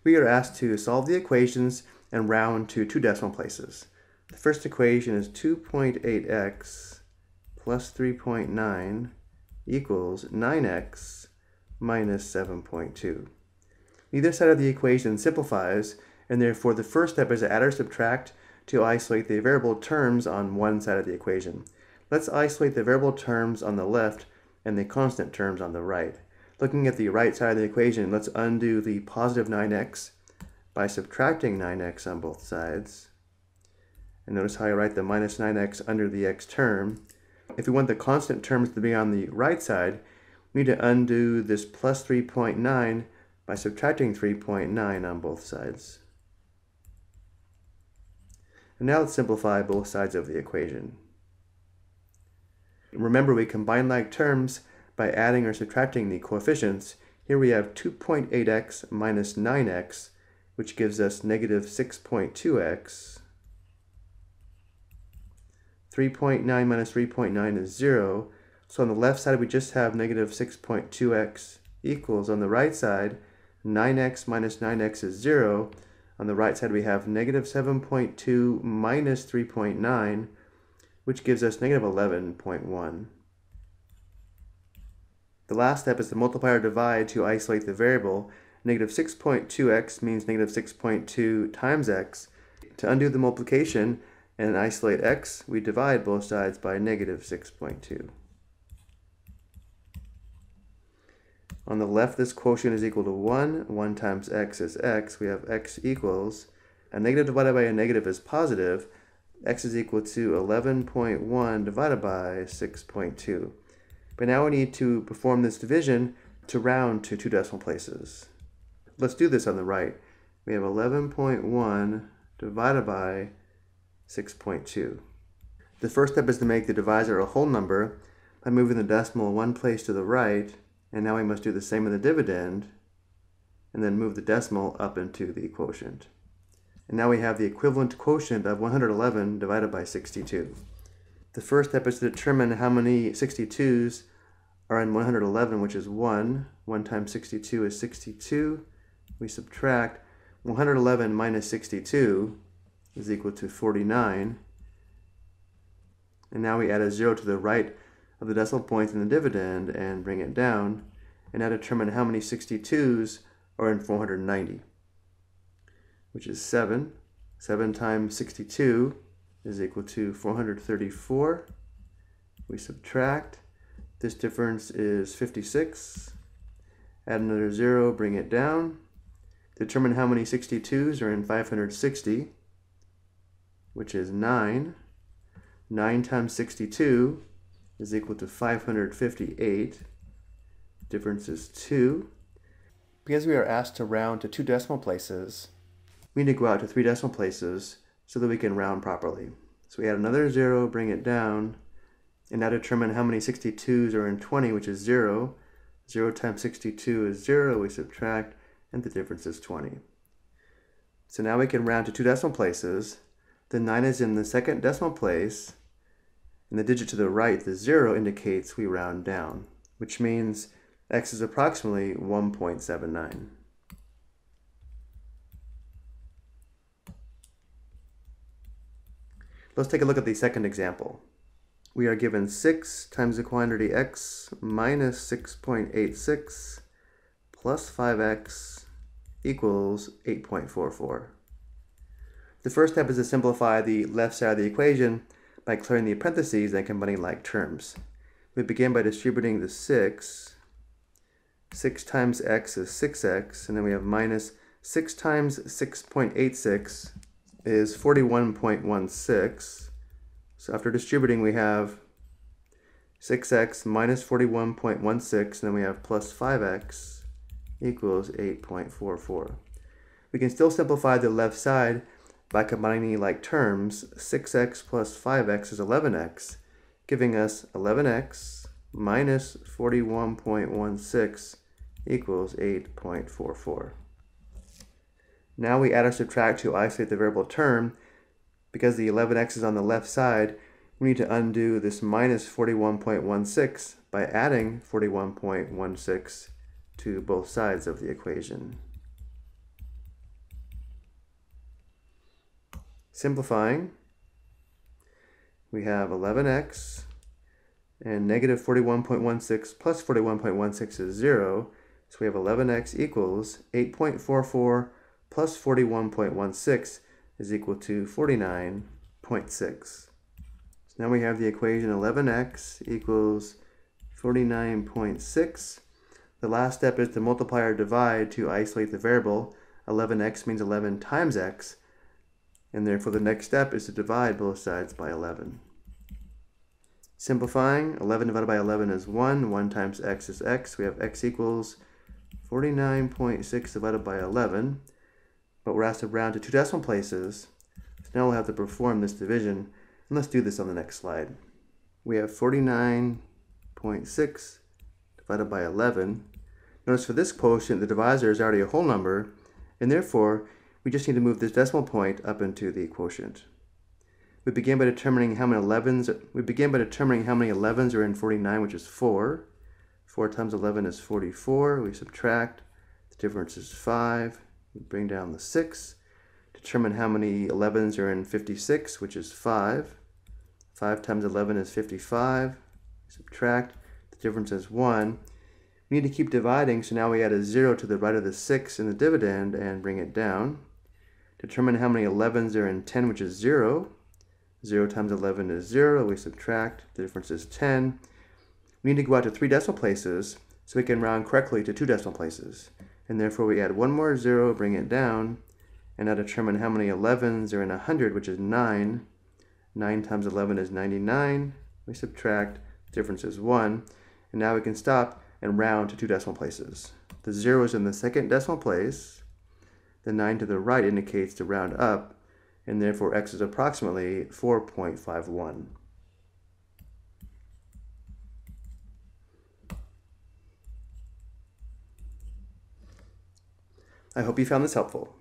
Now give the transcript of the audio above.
We are asked to solve the equations and round to 2 decimal places. The first equation is 2.8x plus 3.9 equals 9x minus 7.2. Neither side of the equation simplifies, and therefore the first step is to add or subtract to isolate the variable terms on one side of the equation. Let's isolate the variable terms on the left and the constant terms on the right. Looking at the right side of the equation, let's undo the positive 9x by subtracting 9x on both sides. And notice how I write the minus 9x under the x term. If we want the constant terms to be on the right side, we need to undo this plus 3.9 by subtracting 3.9 on both sides. And now let's simplify both sides of the equation. Remember, we combine like terms by adding or subtracting the coefficients. Here we have 2.8x minus 9x, which gives us negative 6.2x. 3.9 minus 3.9 is 0. So on the left side, we just have negative 6.2x equals. On the right side, 9x minus 9x is 0. On the right side, we have negative 7.2 minus 3.9, which gives us negative 11.1. The last step is to multiply or divide to isolate the variable. Negative 6.2x means negative 6.2 times x. To undo the multiplication and isolate x, we divide both sides by negative 6.2. On the left, this quotient is equal to 1. 1 times x is x. We have x equals, a negative divided by a negative is positive. X is equal to 11.1 divided by 6.2. But now we need to perform this division to round to 2 decimal places. Let's do this on the right. We have 11.1 divided by 6.2. The first step is to make the divisor a whole number by moving the decimal one place to the right, and now we must do the same in the dividend, and then move the decimal up into the quotient. And now we have the equivalent quotient of 111 divided by 62. The first step is to determine how many 62s are in 111, which is 1. 1 times 62 is 62. We subtract 111 minus 62 is equal to 49. And now we add a 0 to the right of the decimal point in the dividend and bring it down. And now determine how many 62s are in 490, which is 7. 7 times 62 is equal to 434. We subtract. This difference is 56. Add another 0, bring it down. Determine how many 62s are in 560, which is 9. 9 times 62 is equal to 558. Difference is 2. Because we are asked to round to 2 decimal places, we need to go out to 3 decimal places so that we can round properly. So we add another 0, bring it down, and now determine how many 62s are in 20, which is 0. 0 times 62 is 0. We subtract, and the difference is 20. So now we can round to 2 decimal places. The 9 is in the second decimal place, and the digit to the right, the 0, indicates we round down, which means x is approximately 1.79. Let's take a look at the second example. We are given 6 times the quantity x minus 6.86 plus 5x equals 8.44. The first step is to simplify the left side of the equation by clearing the parentheses and combining like terms. We begin by distributing the 6. 6 times x is 6x, and then we have minus 6 times 6.86 is 41.16. So after distributing, we have 6x minus 41.16, and then we have plus 5x equals 8.44. We can still simplify the left side by combining the like terms. 6x plus 5x is 11x, giving us 11x minus 41.16 equals 8.44. Now we add or subtract to isolate the variable term. Because the 11x is on the left side, we need to undo this minus 41.16 by adding 41.16 to both sides of the equation. Simplifying, we have 11x and negative 41.16 plus 41.16 is 0. So we have 11x equals 8.44 plus 41.16 is equal to 49.6. So now we have the equation 11x equals 49.6. The last step is to multiply or divide to isolate the variable. 11x means 11 times x, and therefore the next step is to divide both sides by 11. Simplifying, 11 divided by 11 is 1. 1 times x is x. We have x equals 49.6 divided by 11. But we're asked to round to 2 decimal places. So now we'll have to perform this division. And let's do this on the next slide. We have 49.6 divided by 11. Notice for this quotient, the divisor is already a whole number, and therefore we just need to move this decimal point up into the quotient. We begin by determining how many 11s are in 49, which is 4. 4 times 11 is 44. We subtract. The difference is 5. We bring down the 6. Determine how many 11s are in 56, which is 5. 5 times 11 is 55. We subtract. The difference is 1. We need to keep dividing, so now we add a 0 to the right of the 6 in the dividend and bring it down. Determine how many 11s are in 10, which is 0. 0 times 11 is 0. We subtract. The difference is 10. We need to go out to 3 decimal places so we can round correctly to 2 decimal places. And therefore we add one more 0, bring it down, and now determine how many 11s are in 100, which is 9. 9 times 11 is 99. We subtract. The difference is 1. And now we can stop and round to 2 decimal places. The 0 is in the second decimal place. The 9 to the right indicates to round up, and therefore x is approximately 4.51. I hope you found this helpful.